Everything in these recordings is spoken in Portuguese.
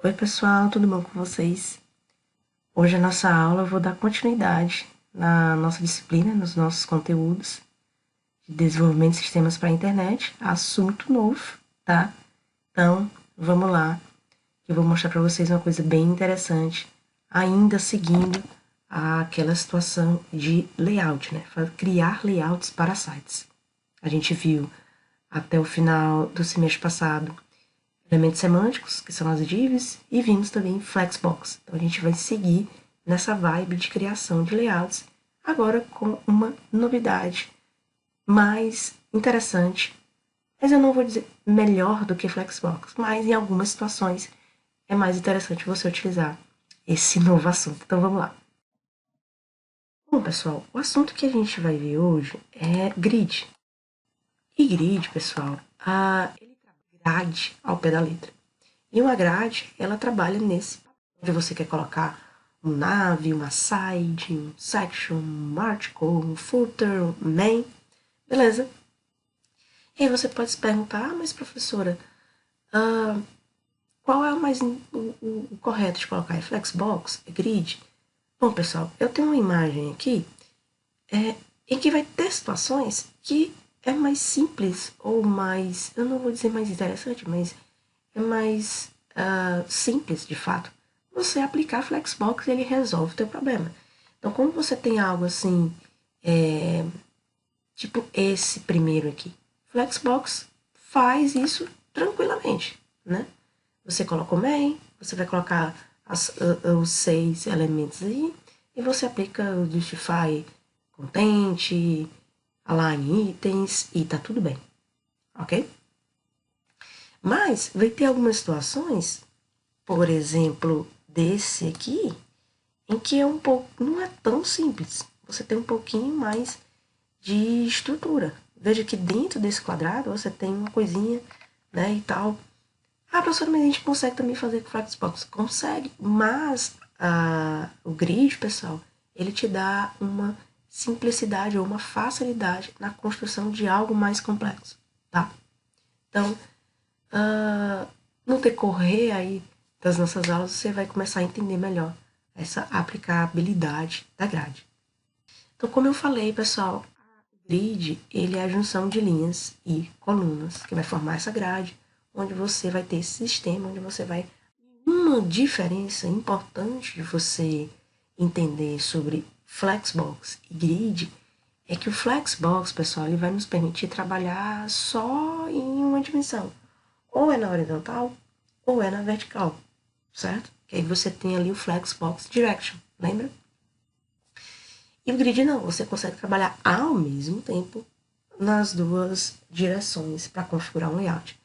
Oi pessoal, tudo bom com vocês? Hoje a nossa aula eu vou dar continuidade na nossa disciplina, nos nossos conteúdos de desenvolvimento de sistemas para a internet, assunto novo, tá? Então, vamos lá, que eu vou mostrar para vocês uma coisa bem interessante, ainda seguindo aquela situação de layout, né? Criar layouts para sites. A gente viu até o final do semestre passado elementos semânticos, que são as divs, e vimos também Flexbox. Então a gente vai seguir nessa vibe de criação de layouts, agora com uma novidade mais interessante, mas eu não vou dizer melhor do que Flexbox, mas em algumas situações é mais interessante você utilizar esse novo assunto. Então vamos lá. Bom, pessoal, o assunto que a gente vai ver hoje é grid. E grid, pessoal, ele grade ao pé da letra. E uma grade, ela trabalha nesse onde você quer colocar um nav, uma side, um section, um article, um footer, um main, beleza? E aí você pode se perguntar, mas professora, qual é o correto de colocar? É flexbox? É grid? Bom, pessoal, eu tenho uma imagem aqui em que vai ter situações que é mais simples ou mais, eu não vou dizer mais interessante, mas é mais simples, de fato, você aplicar Flexbox e ele resolve o teu problema. Então, como você tem algo assim, tipo esse primeiro aqui, Flexbox faz isso tranquilamente, né? Você coloca o main, você vai colocar os 6 elementos aí, e você aplica o justify content, align itens, e tá tudo bem, ok? Mas vai ter algumas situações, por exemplo, desse aqui, em que é um pouco, não é tão simples. Você tem um pouquinho mais de estrutura. Veja que dentro desse quadrado você tem uma coisinha, né, e tal. Ah, professor, mas a gente consegue também fazer com Flexbox? Consegue, mas o grid, pessoal, ele te dá uma simplicidade ou uma facilidade na construção de algo mais complexo, tá? Então, no decorrer aí das nossas aulas, você vai começar a entender melhor essa aplicabilidade da grade. Então, como eu falei, pessoal, o grid ele é a junção de linhas e colunas que vai formar essa grade, onde você vai ter esse sistema, onde você vai... Uma diferença importante de você entender sobre Flexbox e grid é que o Flexbox, pessoal, ele vai nos permitir trabalhar só em uma dimensão. Ou é na horizontal, ou é na vertical, certo? Que aí você tem ali o Flexbox Direction, lembra? E o grid não, você consegue trabalhar ao mesmo tempo nas duas direções para configurar um layout.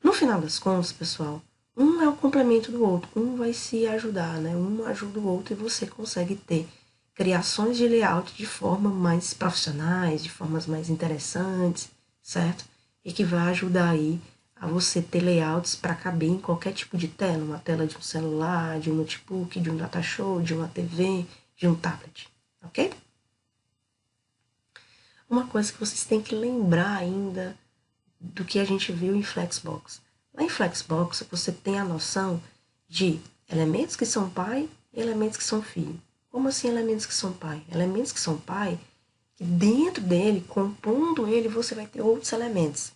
No final das contas, pessoal, um é o complemento do outro, um vai se ajudar, né? Um ajuda o outro e você consegue ter criações de layout de forma mais profissionais, de formas mais interessantes, certo? E que vai ajudar aí a você ter layouts para caber em qualquer tipo de tela, uma tela de um celular, de um notebook, de um datashow, de uma TV, de um tablet, ok? Uma coisa que vocês têm que lembrar ainda do que a gente viu em Flexbox. Lá em Flexbox você tem a noção de elementos que são pai e elementos que são filho. Como assim elementos que são pai? Elementos que são pai, que dentro dele, compondo ele, você vai ter outros elementos.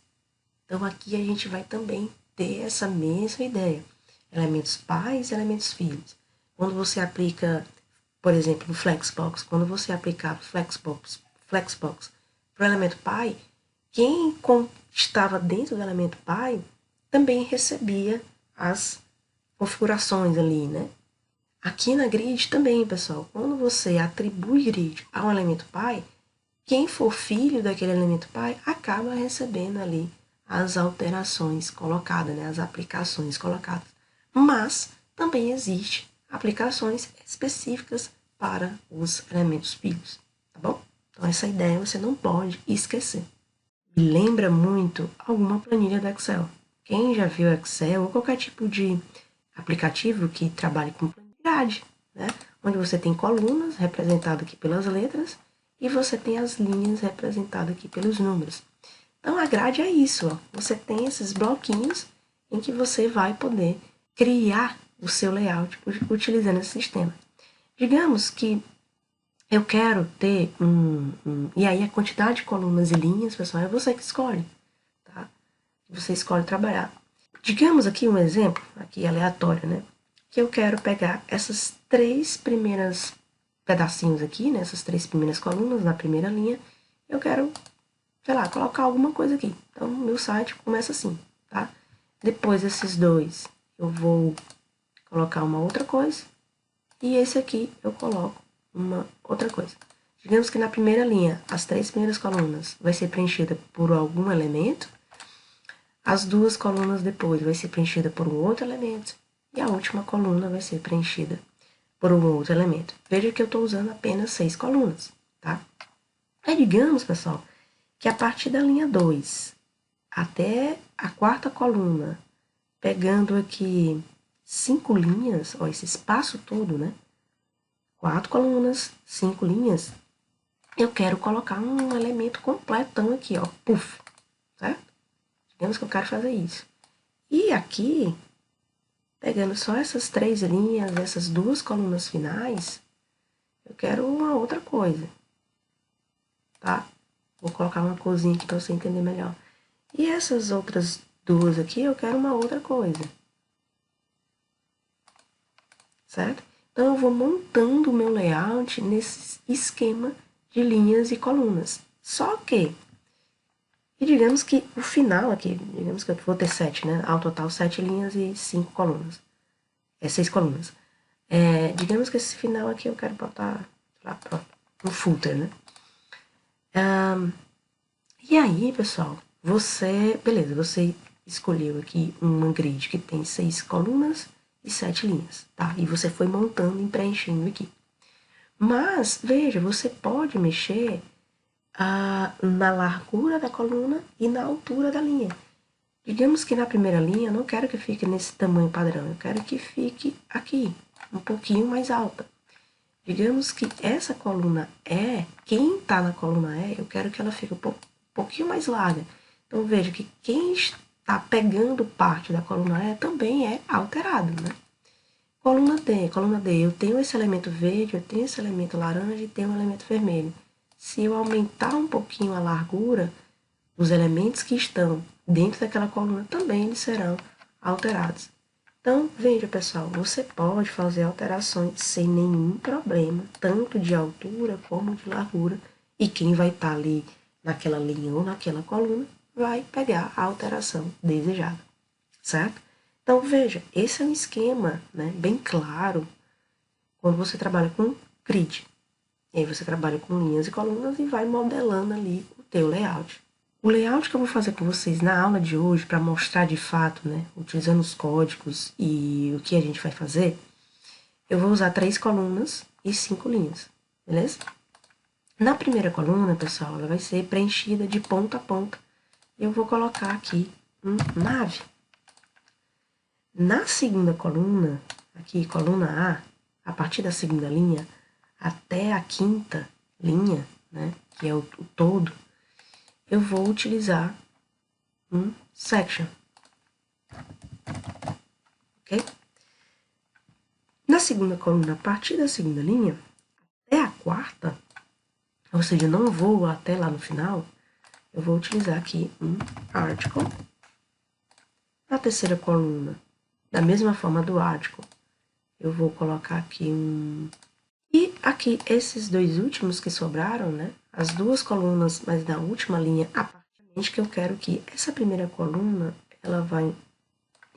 Então aqui a gente vai também ter essa mesma ideia. Elementos pais e elementos filhos. Quando você aplica, por exemplo, no Flexbox, quando você aplicar Flexbox para o elemento pai, quem estava dentro do elemento pai também recebia as configurações ali, né? Aqui na grid também, pessoal, quando você atribui grid a um elemento pai, quem for filho daquele elemento pai acaba recebendo ali as alterações colocadas, né? As aplicações colocadas. Mas também existe aplicações específicas para os elementos filhos, tá bom? Então essa ideia você não pode esquecer. Me lembra muito alguma planilha do Excel. Quem já viu Excel ou qualquer tipo de aplicativo que trabalhe com planilhagem, né? Onde você tem colunas representadas aqui pelas letras e você tem as linhas representadas aqui pelos números. Então a grade é isso, ó. Você tem esses bloquinhos em que você vai poder criar o seu layout utilizando esse sistema. Digamos que eu quero ter e aí a quantidade de colunas e linhas, pessoal, é você que escolhe, tá? Você escolhe trabalhar. Digamos aqui um exemplo, aqui aleatório, né? Que eu quero pegar essas 3 primeiras pedacinhos aqui, né? Essas 3 primeiras colunas na primeira linha. Eu quero, sei lá, colocar alguma coisa aqui. Então, meu site começa assim, tá? Depois desses 2, eu vou colocar uma outra coisa. E esse aqui eu coloco uma outra coisa. Digamos que na primeira linha, as 3 primeiras colunas vai ser preenchida por algum elemento. As 2 colunas depois vai ser preenchida por um outro elemento. E a última coluna vai ser preenchida por um outro elemento. Veja que eu estou usando apenas 6 colunas, tá? Aí digamos, pessoal, que a partir da linha 2 até a 4ª coluna, pegando aqui 5 linhas, ó, esse espaço todo, né? 4 colunas, 5 linhas, eu quero colocar um elemento completão aqui, ó, puff, certo? Digamos que eu quero fazer isso. E aqui, pegando só essas 3 linhas, essas 2 colunas finais, eu quero uma outra coisa, tá? Vou colocar uma corzinha aqui para você entender melhor. E essas outras 2 aqui, eu quero uma outra coisa, certo? Então, eu vou montando o meu layout nesse esquema de linhas e colunas. Só que, e digamos que o final aqui, digamos que eu vou ter 7, né? Ao total, 7 linhas e 5 colunas. 6 colunas. Digamos que esse final aqui eu quero botar, lá, pronto, um footer, né? E aí, pessoal, beleza, você escolheu aqui uma grid que tem 6 colunas e 7 linhas, tá? E você foi montando e preenchendo aqui. Mas, veja, você pode mexer na largura da coluna e na altura da linha. Digamos que na primeira linha eu não quero que fique nesse tamanho padrão, eu quero que fique aqui, um pouquinho mais alta. Digamos que essa coluna E, quem está na coluna E, eu quero que ela fique um pouquinho mais larga. Então veja que quem está pegando parte da coluna E também é alterado, né? Coluna D, eu tenho esse elemento verde, eu tenho esse elemento laranja e tenho um elemento vermelho. Se eu aumentar um pouquinho a largura, os elementos que estão dentro daquela coluna também eles serão alterados. Então, veja, pessoal, você pode fazer alterações sem nenhum problema, tanto de altura como de largura, e quem vai estar ali naquela linha ou naquela coluna vai pegar a alteração desejada, certo? Então, veja, esse é um esquema, né, bem claro quando você trabalha com grid. E aí você trabalha com linhas e colunas e vai modelando ali o teu layout. O layout que eu vou fazer com vocês na aula de hoje, para mostrar de fato, né, utilizando os códigos e o que a gente vai fazer, eu vou usar 3 colunas e 5 linhas, beleza? Na primeira coluna, pessoal, ela vai ser preenchida de ponta a ponta. Eu vou colocar aqui nave. Na segunda coluna, aqui, coluna A partir da segunda linha até a 5ª linha, né, que é o todo, eu vou utilizar um section, ok? Na segunda coluna, a partir da segunda linha até a 4ª, ou seja, não vou até lá no final, eu vou utilizar aqui um article. Na terceira coluna, da mesma forma do article, eu vou colocar aqui E aqui, esses 2 últimos que sobraram, né? As 2 colunas, mas na última linha, a parte que eu quero que essa primeira coluna, ela vai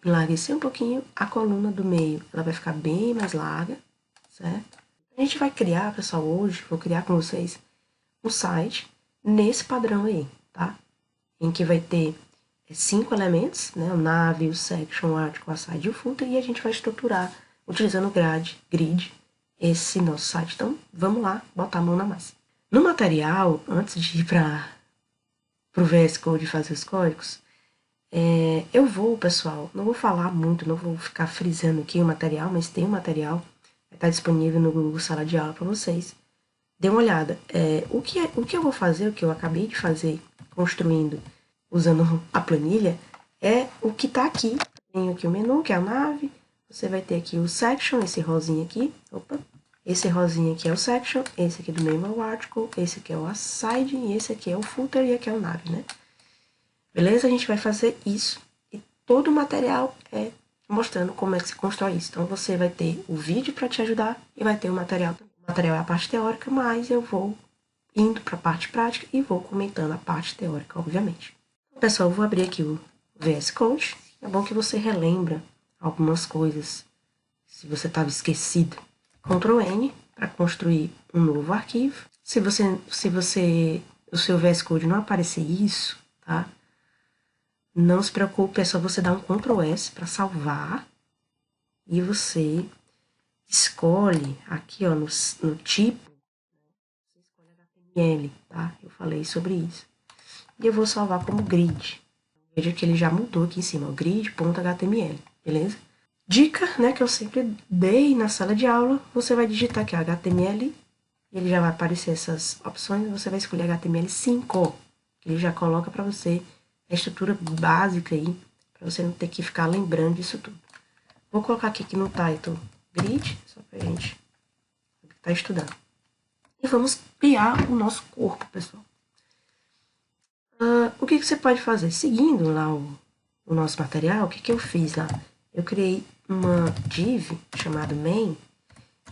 enlarguecer um pouquinho, a coluna do meio, ela vai ficar bem mais larga, certo? A gente vai criar, pessoal, hoje, vou criar com vocês um site nesse padrão aí, tá? Em que vai ter 5 elementos, né? O nave, o section, o article, a side e o footer, e a gente vai estruturar utilizando o grid, esse nosso site. Então, vamos lá, botar a mão na massa. No material, antes de ir para o VS Code fazer os códigos, eu vou, pessoal, não vou falar muito, não vou ficar frisando aqui o material, mas tem um material, vai estar disponível no Google Sala de Aula para vocês. Dê uma olhada. O que eu vou fazer, o que eu acabei de fazer, construindo, usando a planilha, é o que está aqui. Tenho aqui o menu, que é a nave, você vai ter aqui o section, esse rosinha aqui, opa. Esse rosinha aqui é o section, esse aqui do meio é o article, esse aqui é o aside, e esse aqui é o footer e aqui é o nav, né? Beleza? A gente vai fazer isso e todo o material é mostrando como é que se constrói isso. Então, você vai ter o vídeo para te ajudar e vai ter o material também. O material é a parte teórica, mas eu vou indo para a parte prática e vou comentando a parte teórica, obviamente. Então, pessoal, eu vou abrir aqui o VS Code. É bom que você relembra algumas coisas, se você estava esquecido. Ctrl N para construir um novo arquivo. Se o seu VS Code não aparecer isso, tá? Não se preocupe, é só você dar um Ctrl S para salvar. E você escolhe aqui, ó, no tipo, você escolhe HTML, tá? Eu falei sobre isso. E eu vou salvar como grid. Veja que ele já mudou aqui em cima, ó, grid.html, beleza? Dica, né, que eu sempre dei na sala de aula, você vai digitar aqui, ó, HTML, e ele já vai aparecer essas opções, você vai escolher HTML5, que ele já coloca para você a estrutura básica aí, para você não ter que ficar lembrando disso tudo. Vou colocar aqui no title grid, só pra gente estar estudando. E vamos criar o nosso corpo, pessoal. O que você pode fazer? Seguindo lá o nosso material, o que eu fiz lá? Eu criei uma div chamada main,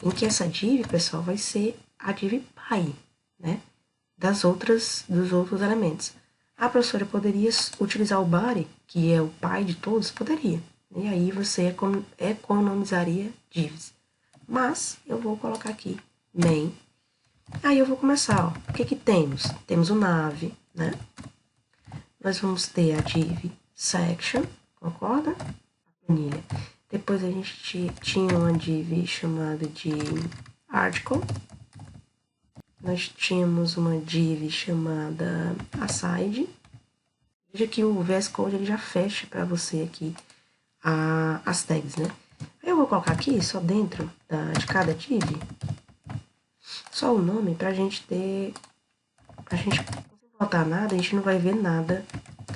em que essa div, pessoal, vai ser a div pai, né? Dos outros elementos. A professora poderia utilizar o body, que é o pai de todos, poderia. E aí você economizaria divs. Mas eu vou colocar aqui main. Aí eu vou começar, ó. O que temos? Temos o nav, né? Nós vamos ter a div section, concorda? A planilha. Depois a gente tinha uma div chamada de article. Nós tínhamos uma div chamada aside. Veja que o VS Code ele já fecha para você aqui as tags, né? Aí eu vou colocar aqui, só dentro de cada div, só o nome pra gente ter... A gente não botar nada, a gente não vai ver nada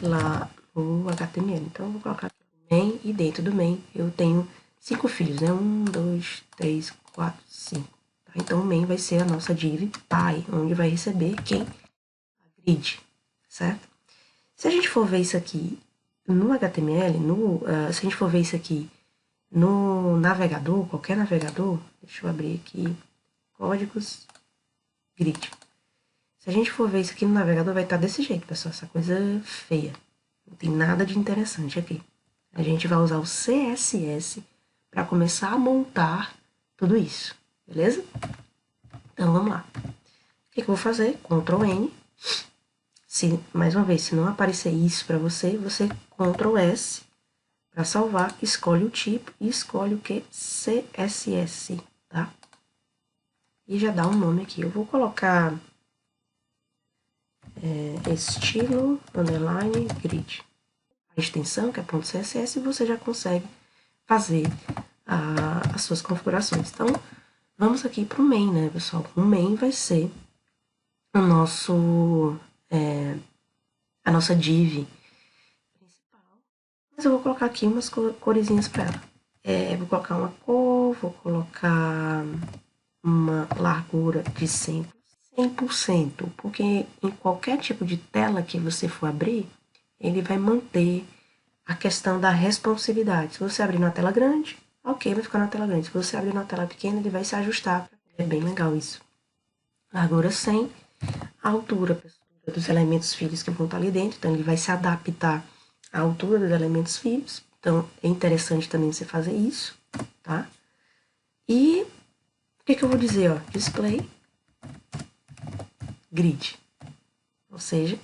lá no HTML. Então eu vou colocar aqui main, e dentro do main eu tenho 5 filhos, né? 1, 2, 3, 4, 5. Tá? Então o main vai ser a nossa div pai, onde vai receber quem? A grid, certo? Se a gente for ver isso aqui no HTML, se a gente for ver isso aqui no navegador, qualquer navegador, deixa eu abrir aqui, códigos, grid. Se a gente for ver isso aqui no navegador, vai estar desse jeito, pessoal, essa coisa feia. Não tem nada de interessante aqui. A gente vai usar o CSS para começar a montar tudo isso, beleza? Então, vamos lá. O que eu vou fazer? Ctrl N. Mais uma vez, se não aparecer isso para você, você Ctrl S para salvar, escolhe o tipo e escolhe o que? CSS, tá? E já dá um nome aqui. Eu vou colocar estilo underline grid. A extensão, que é .css, você já consegue fazer as suas configurações. Então, vamos aqui para o main, né, pessoal? O main vai ser o nosso... a nossa div principal. Mas eu vou colocar aqui umas coresinhas para ela. Vou colocar uma cor, vou colocar uma largura de 100%, porque em qualquer tipo de tela que você for abrir, ele vai manter a questão da responsividade. Se você abrir na tela grande, ok, vai ficar na tela grande. Se você abrir na tela pequena, ele vai se ajustar. É bem legal isso. Largura 100, a altura dos elementos filhos que vão estar ali dentro, então ele vai se adaptar à altura dos elementos filhos. Então, é interessante também você fazer isso, tá? E o que eu vou dizer, ó? Display grid. Ou seja,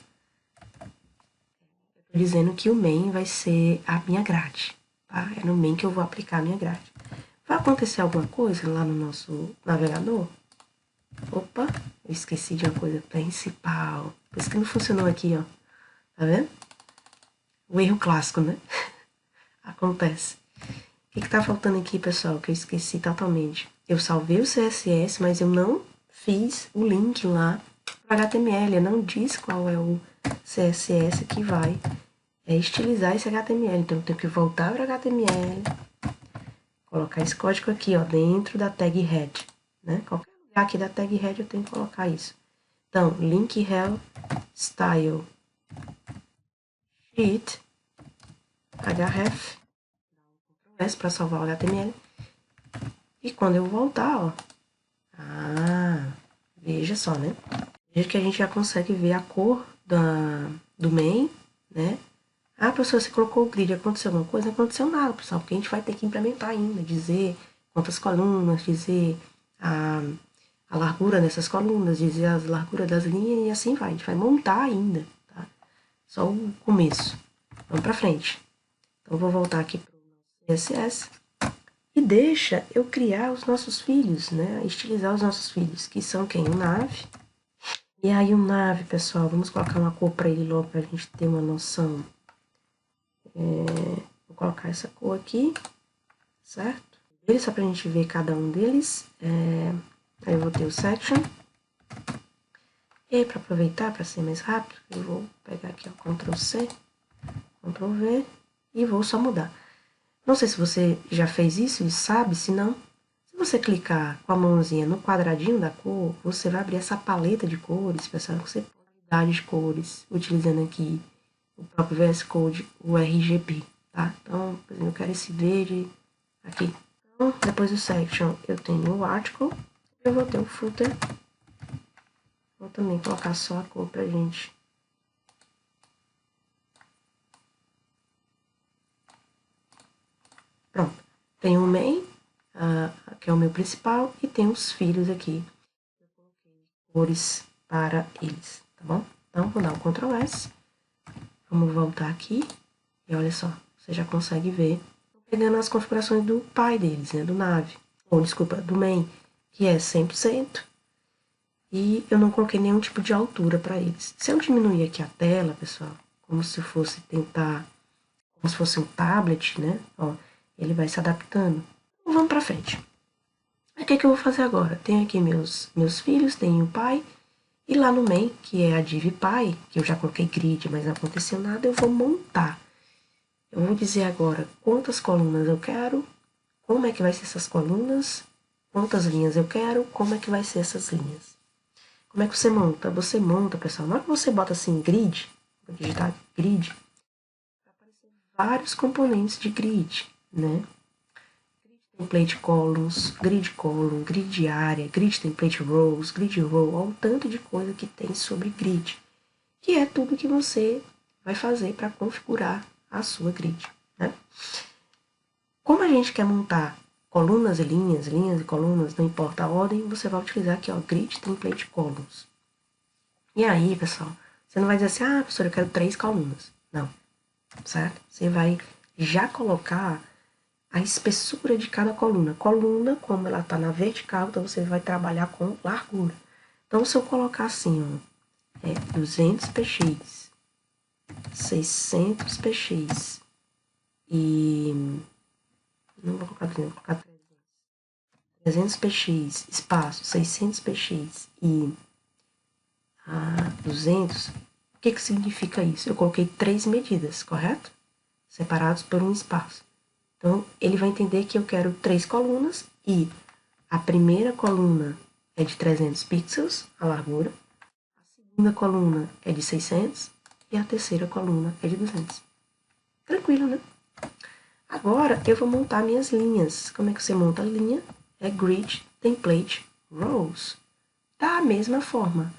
eu estou dizendo que o main vai ser a minha grade, tá? É no main que eu vou aplicar a minha grade. Vai acontecer alguma coisa lá no nosso navegador? Opa, eu esqueci de uma coisa principal. Por isso que não funcionou aqui, ó. Tá vendo? O erro clássico, né? Acontece. O que tá faltando aqui, pessoal, que eu esqueci totalmente? Eu salvei o CSS, mas eu não fiz o link lá para HTML. Eu não disse qual é o CSS que vai estilizar esse HTML. Então, eu tenho que voltar para HTML, colocar esse código aqui, ó, dentro da tag head, né? Qualquer lugar aqui da tag head eu tenho que colocar isso. Então, link rel style sheet href, S para salvar o HTML. E quando eu voltar, ó, veja só, né? Veja que a gente já consegue ver a cor do main, né? Ah, professor, você colocou o grid, aconteceu alguma coisa? Não aconteceu nada, pessoal, porque a gente vai ter que implementar ainda, dizer quantas colunas, dizer a largura dessas colunas, dizer a largura das linhas e assim vai. A gente vai montar ainda, tá? Só o começo. Vamos pra frente. Então, eu vou voltar aqui para o CSS e deixa eu criar os nossos filhos, né? Estilizar os nossos filhos, que são quem? O Nave. E aí o Nave, pessoal, vamos colocar uma cor para ele logo, para a gente ter uma noção. Vou colocar essa cor aqui, certo? Só para a gente ver cada um deles. Aí eu vou ter o section. E aí, para aproveitar, para ser mais rápido, eu vou pegar aqui, ó, Ctrl C, Ctrl V e vou só mudar. Não sei se você já fez isso e sabe, se não, se você clicar com a mãozinha no quadradinho da cor, você vai abrir essa paleta de cores, pessoal, você pode quantidade de cores, utilizando aqui o próprio VS Code, o RGB, tá? Então, por exemplo, eu quero esse verde aqui. Então, depois do section, eu tenho o article, eu vou ter o footer. Vou também colocar só a cor pra gente. Pronto. Tem o main, que é o meu principal, e tem os filhos aqui. Eu coloquei cores para eles, tá bom? Então, vou dar um Ctrl S. Vamos voltar aqui. E olha só, você já consegue ver. Tô pegando as configurações do pai deles, né? Do Nave. Ou, desculpa, do main, que é 100%. E eu não coloquei nenhum tipo de altura para eles. Se eu diminuir aqui a tela, pessoal, como se fosse tentar, como se fosse um tablet, né? Ó, ele vai se adaptando. Então, vamos para frente. Aí, o que eu vou fazer agora? Tenho aqui meus filhos, tenho o pai, e lá no main, que é a div pai, que eu já coloquei grid, mas não aconteceu nada, eu vou montar. Eu vou dizer agora quantas colunas eu quero, como é que vai ser essas colunas, quantas linhas eu quero, como é que vai ser essas linhas. Como é que você monta? Você monta, pessoal, na hora que você bota assim grid, vou digitar grid, vai aparecer vários componentes de grid, né? Grid template column, grid área, grid template rows, grid row, olha o tanto de coisa que tem sobre grid, que é tudo que você vai fazer para configurar a sua grid, né? Como a gente quer montar colunas e linhas, linhas e colunas, não importa a ordem, você vai utilizar aqui, ó, grid template columns. E aí, pessoal, você não vai dizer assim, ah, professor, eu quero 3 colunas. Não, certo? Você vai já colocar a espessura de cada coluna. Coluna, como ela está na vertical, então você vai trabalhar com largura. Então, se eu colocar assim, ó, 200 px, 600 px e... não vou colocar 200, vou colocar 300. 300 px, espaço, 600 px e 200, o que significa isso? Eu coloquei 3 medidas, correto? Separados por um espaço. Então, ele vai entender que eu quero 3 colunas e a primeira coluna é de 300 pixels, a largura. A segunda coluna é de 600 e a terceira coluna é de 200. Tranquilo, né? Agora, eu vou montar minhas linhas. Como é que você monta a linha? É grid template rows. Da mesma forma.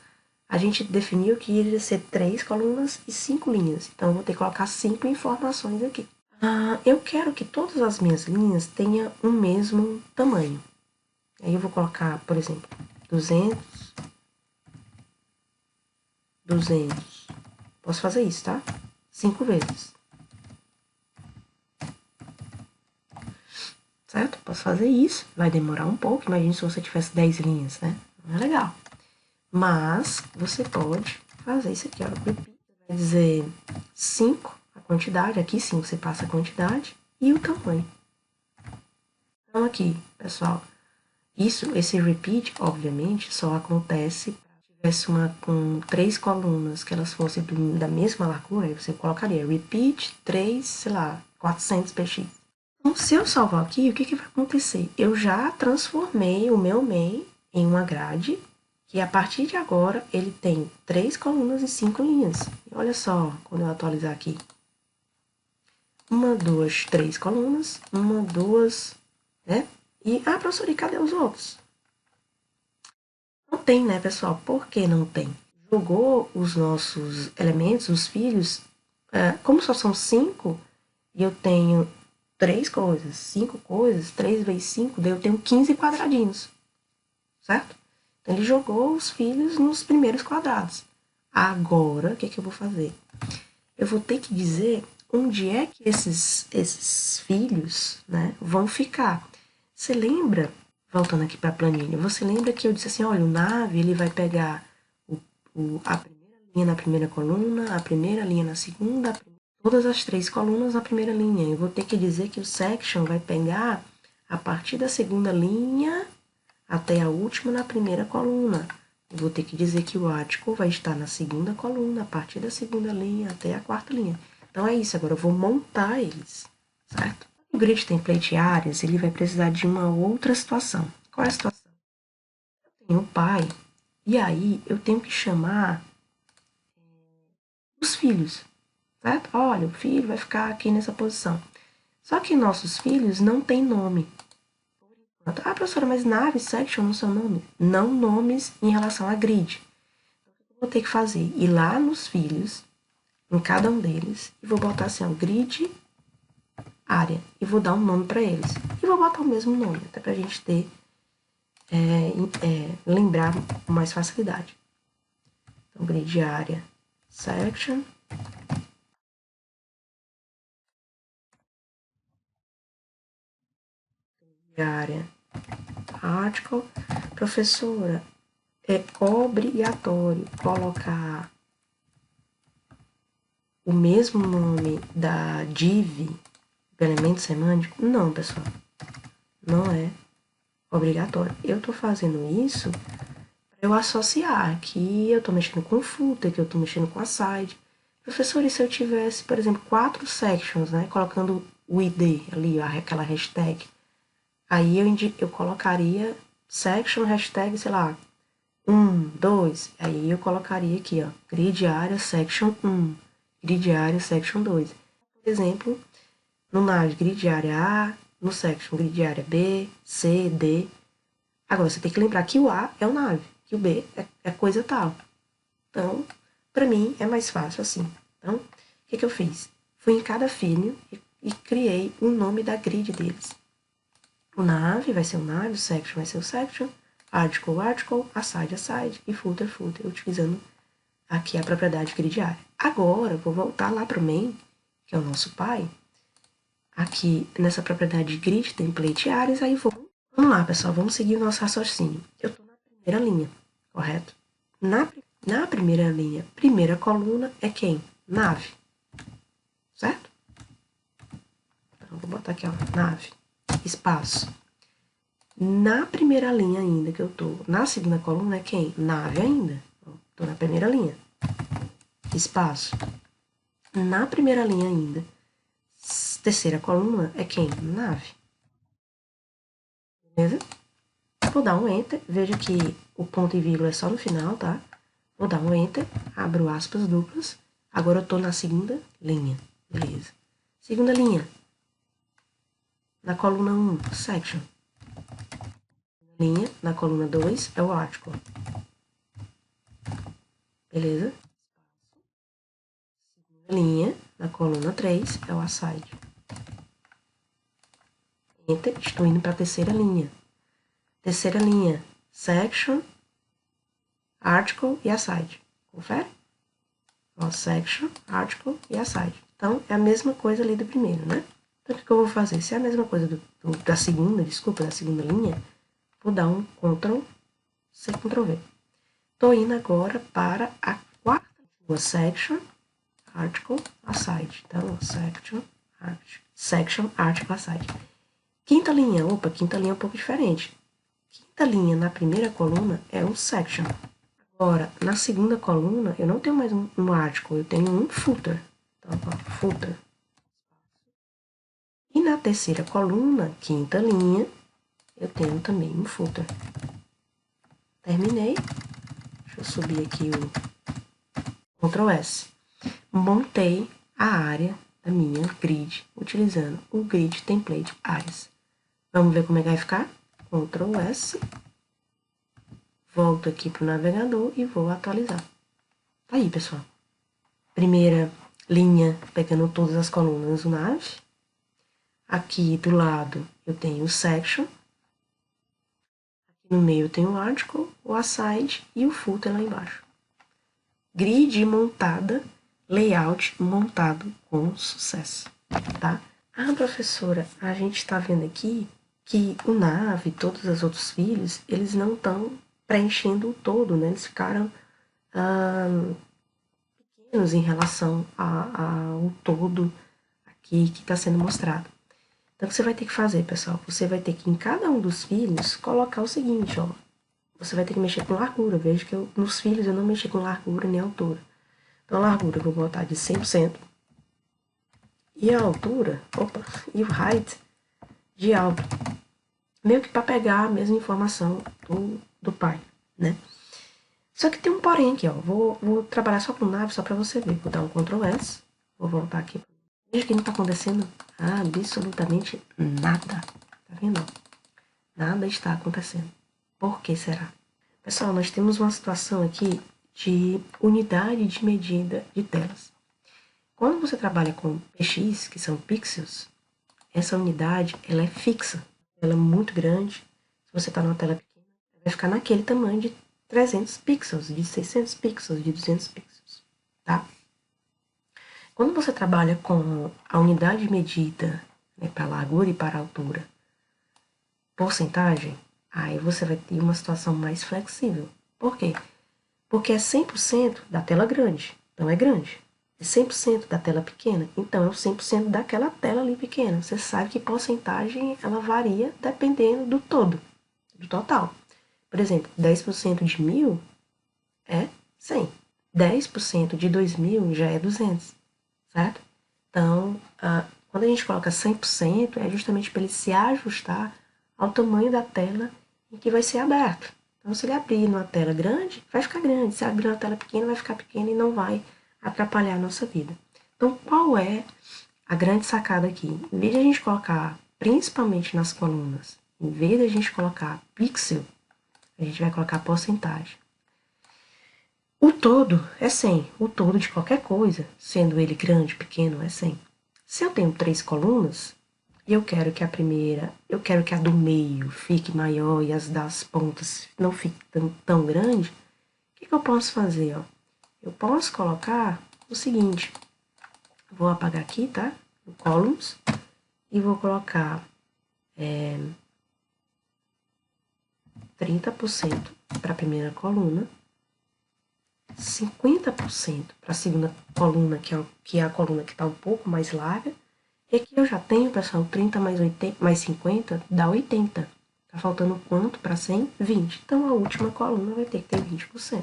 A gente definiu que iria ser 3 colunas e 5 linhas. Então, eu vou ter que colocar 5 informações aqui. Eu quero que todas as minhas linhas tenham o mesmo tamanho. Aí eu vou colocar, por exemplo, 200, 200. Posso fazer isso, tá? 5 vezes. Certo? Posso fazer isso. Vai demorar um pouco. Imagina se você tivesse 10 linhas, né? Não é legal. Mas você pode fazer isso aqui, ó. Vai dizer 5, a quantidade. Aqui sim você passa a quantidade e o tamanho. Então aqui, pessoal, esse repeat, obviamente, só acontece se tivesse uma com 3 colunas que elas fossem da mesma largura, aí você colocaria repeat 3, sei lá, 400 px. Então, se eu salvar aqui, o que vai acontecer? Eu já transformei o meu main em uma grade, que a partir de agora ele tem 3 colunas e 5 linhas. E olha só, quando eu atualizar aqui. 1, 2, 3 colunas, 1, 2, né? E, professora, e cadê os outros? Não tem, né, pessoal? Por que não tem? Jogou os nossos elementos, os filhos, como só são 5, e eu tenho 3 coisas, 5 coisas, 3 vezes 5, daí eu tenho 15 quadradinhos, certo? Então, ele jogou os filhos nos primeiros quadrados. Agora, o que eu vou fazer? Eu vou ter que dizer onde é que esses filhos, né, vão ficar. Você lembra, voltando aqui para a planilha, você lembra que eu disse assim, olha, o nave ele vai pegar a primeira linha na primeira coluna, a primeira linha na segunda, todas as 3 colunas na primeira linha. Eu vou ter que dizer que o section vai pegar a partir da segunda linha até a última na primeira coluna. Eu vou ter que dizer que o article vai estar na segunda coluna, a partir da segunda linha até a quarta linha. Então é isso, agora eu vou montar eles, certo? O grid template áreas, ele vai precisar de uma outra situação. Qual é a situação? Eu tenho o pai, e aí eu tenho que chamar os filhos, certo? Olha, o filho vai ficar aqui nessa posição. Só que nossos filhos não têm nome. Professora, mas nave, section não são nome? Não nomes em relação a grid. Então, o que eu vou ter que fazer? Ir lá nos filhos, em cada um deles, e vou botar assim, ó, grid área. E vou dar um nome para eles. E vou botar o mesmo nome, até pra gente ter, lembrar com mais facilidade. Então, grid área, section. Área, article. Professora, é obrigatório colocar o mesmo nome da div do elemento semântico? Não, pessoal. Não é obrigatório. Eu estou fazendo isso para eu associar que eu estou mexendo com o footer, que eu estou mexendo com a side. Professor, e se eu tivesse, por exemplo, 4 sections, né, colocando o ID ali, aquela hashtag, aí eu colocaria section, hashtag, sei lá, 1, 2, aí eu colocaria aqui, ó, grid area section 1, grid area section 2. Por exemplo, no nave grid area A, no section grid area B, C, D. Agora, você tem que lembrar que o A é o nave, que o B é coisa tal. Então, para mim, é mais fácil assim. Então, o que eu fiz? Fui em cada filho e criei o nome da grid deles. O nave vai ser o nave, o section vai ser o section, article, article, aside, aside e footer, footer, utilizando aqui a propriedade grid área. Agora, vou voltar lá para o main, que é o nosso pai, aqui nessa propriedade grid template áreas, aí vamos lá, pessoal, vamos seguir o nosso raciocínio. Eu estou na primeira linha, correto? Na primeira linha, primeira coluna é quem? Nave, certo? Então, vou botar aqui, ó, nave, espaço. Na primeira linha ainda que eu tô, na segunda coluna é quem? Nave ainda. Tô na primeira linha. Espaço. Na primeira linha ainda, terceira coluna é quem? Nave. Beleza? Vou dar um Enter. Veja que o ponto e vírgula é só no final, tá? Vou dar um Enter. Abro aspas duplas. Agora eu tô na segunda linha. Beleza. Segunda linha. Na coluna 1, section. Linha, na coluna 2 é o article. Beleza? Segunda linha, na coluna 3 é o aside. Enter, estou indo para a terceira linha. Terceira linha, section, article e aside. Confere? Ó, section, article e aside. Então, é a mesma coisa ali do primeiro, né? Então, o que eu vou fazer? Se é a mesma coisa da segunda linha, vou dar um Ctrl C, Ctrl V. Estou indo agora para a quarta linha, section, article, aside. Então, section, article, aside. Quinta linha, quinta linha é um pouco diferente. Quinta linha na primeira coluna é um section. Agora, na segunda coluna, eu não tenho mais um article, eu tenho um footer. Então, ó, footer. E na terceira coluna, quinta linha, eu tenho também um footer. Terminei. Deixa eu subir aqui o Ctrl S. Montei a área da minha grid, utilizando o Grid Template Áreas. Vamos ver como é que vai ficar? Ctrl S. Volto aqui para o navegador e vou atualizar. Tá aí, pessoal. Primeira linha, pegando todas as colunas do nav. Aqui do lado eu tenho o section. Aqui no meio eu tenho o article, o aside e o footer lá embaixo. Grid montada, layout montado com sucesso, tá? Ah, professora, a gente está vendo aqui que o nav e todos os outros filhos, eles não estão preenchendo o todo, né? Eles ficaram pequenos em relação ao todo aqui que está sendo mostrado. Então, o que você vai ter que fazer, pessoal? Você vai ter que, em cada um dos filhos, colocar o seguinte, ó. Você vai ter que mexer com largura. Veja que nos filhos eu não mexi com largura nem altura. Então, a largura eu vou botar de 100%. E a altura, e o height de alto. Meio que para pegar a mesma informação do pai, né? Só que tem um porém aqui, ó. Vou trabalhar só com nave, só para você ver. Vou dar um Ctrl S. Vou voltar aqui. Veja que não está acontecendo absolutamente nada. Tá vendo? Nada está acontecendo. Por que será? Pessoal, nós temos uma situação aqui de unidade de medida de telas. Quando você trabalha com PX, que são pixels, essa unidade ela é fixa. Ela é muito grande. Se você está numa tela pequena, vai ficar naquele tamanho de 300 pixels, de 600 pixels, de 200 pixels, tá? Quando você trabalha com a unidade de medida, né, para largura e para altura, porcentagem, aí você vai ter uma situação mais flexível. Por quê? Porque é 100% da tela grande, então é grande. É 100% da tela pequena, então é o 100% daquela tela ali pequena. Você sabe que porcentagem ela varia dependendo do todo, do total. Por exemplo, 10% de 1000 é 100. 10% de 2000 já é 200, certo? Então, quando a gente coloca 100%, é justamente para ele se ajustar ao tamanho da tela em que vai ser aberto. Então, se ele abrir numa tela grande, vai ficar grande. Se abrir numa tela pequena, vai ficar pequena e não vai atrapalhar a nossa vida. Então, qual é a grande sacada aqui? Em vez de a gente colocar, principalmente nas colunas, em vez de a gente colocar pixel, a gente vai colocar porcentagem. O todo é 100. O todo de qualquer coisa, sendo ele grande, pequeno, é 100. Se eu tenho 3 colunas, e eu quero que eu quero que a do meio fique maior e as das pontas não fiquem tão grande, o que eu posso fazer, ó? Eu posso colocar o seguinte, vou apagar aqui, tá? O columns, e vou colocar 30% para a primeira coluna, 50% para a segunda coluna, que é a coluna que está um pouco mais larga. E aqui eu já tenho, pessoal, 30 mais 50 dá 80. Tá faltando quanto para 100? 20. Então, a última coluna vai ter que ter 20%.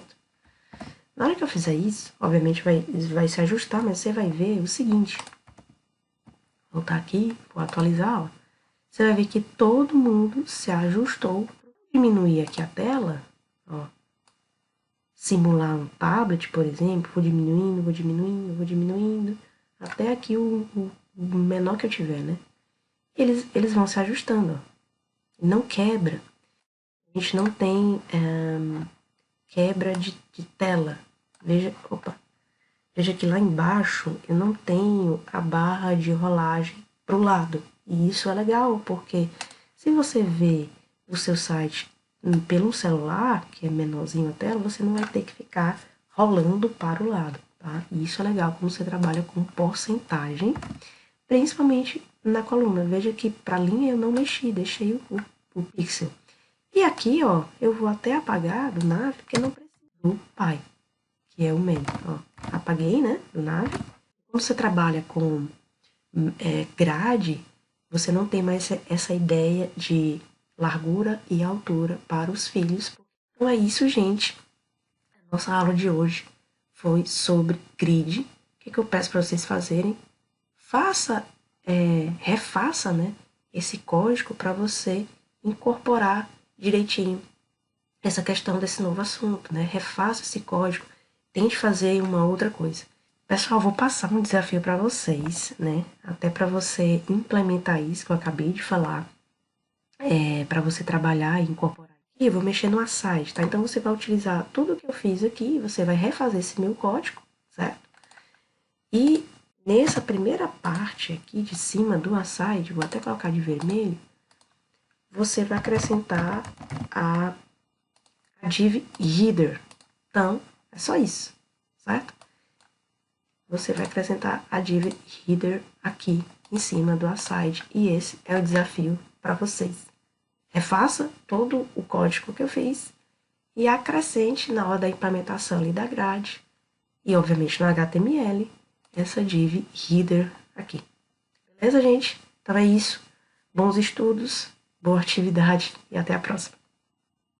Na hora que eu fizer isso, obviamente vai se ajustar, mas você vai ver o seguinte. Vou voltar aqui, vou atualizar, ó. Você vai ver que todo mundo se ajustou. Vou diminuir aqui a tela, ó. Simular um tablet, por exemplo, vou diminuindo, até aqui o menor que eu tiver, né? Eles vão se ajustando, ó. Não quebra. A gente não tem quebra de tela. Veja que lá embaixo eu não tenho a barra de rolagem pro lado. E isso é legal, porque se você vê o seu site pelo celular, que é menorzinho a tela, você não vai ter que ficar rolando para o lado, tá? E isso é legal quando você trabalha com porcentagem, principalmente na coluna. Veja que para linha eu não mexi, deixei o pixel. E aqui, ó, eu vou até apagar do nav, porque não precisa do pai, que é o main, ó. Apaguei, né, do nav. Quando você trabalha com grade, você não tem mais essa ideia de largura e altura para os filhos. Então é isso, gente. A nossa aula de hoje foi sobre grid. O que eu peço para vocês fazerem? Faça refaça, né, esse código para você incorporar direitinho essa questão desse novo assunto, né? Refaça esse código, tente fazer uma outra coisa. Pessoal, vou passar um desafio para vocês, né? Até para você implementar isso que eu acabei de falar, para você trabalhar e incorporar. E eu vou mexer no aside, tá? Então você vai utilizar tudo que eu fiz aqui, você vai refazer esse meu código, certo? E nessa primeira parte aqui de cima do aside, vou até colocar de vermelho, você vai acrescentar a div header. Então, é só isso, certo? Você vai acrescentar a div header aqui em cima do aside. E esse é o desafio para vocês. Refaça todo o código que eu fiz e acrescente na hora da implementação ali da grade e, obviamente, no HTML, essa div header aqui. Beleza, gente? Então é isso. Bons estudos, boa atividade e até a próxima.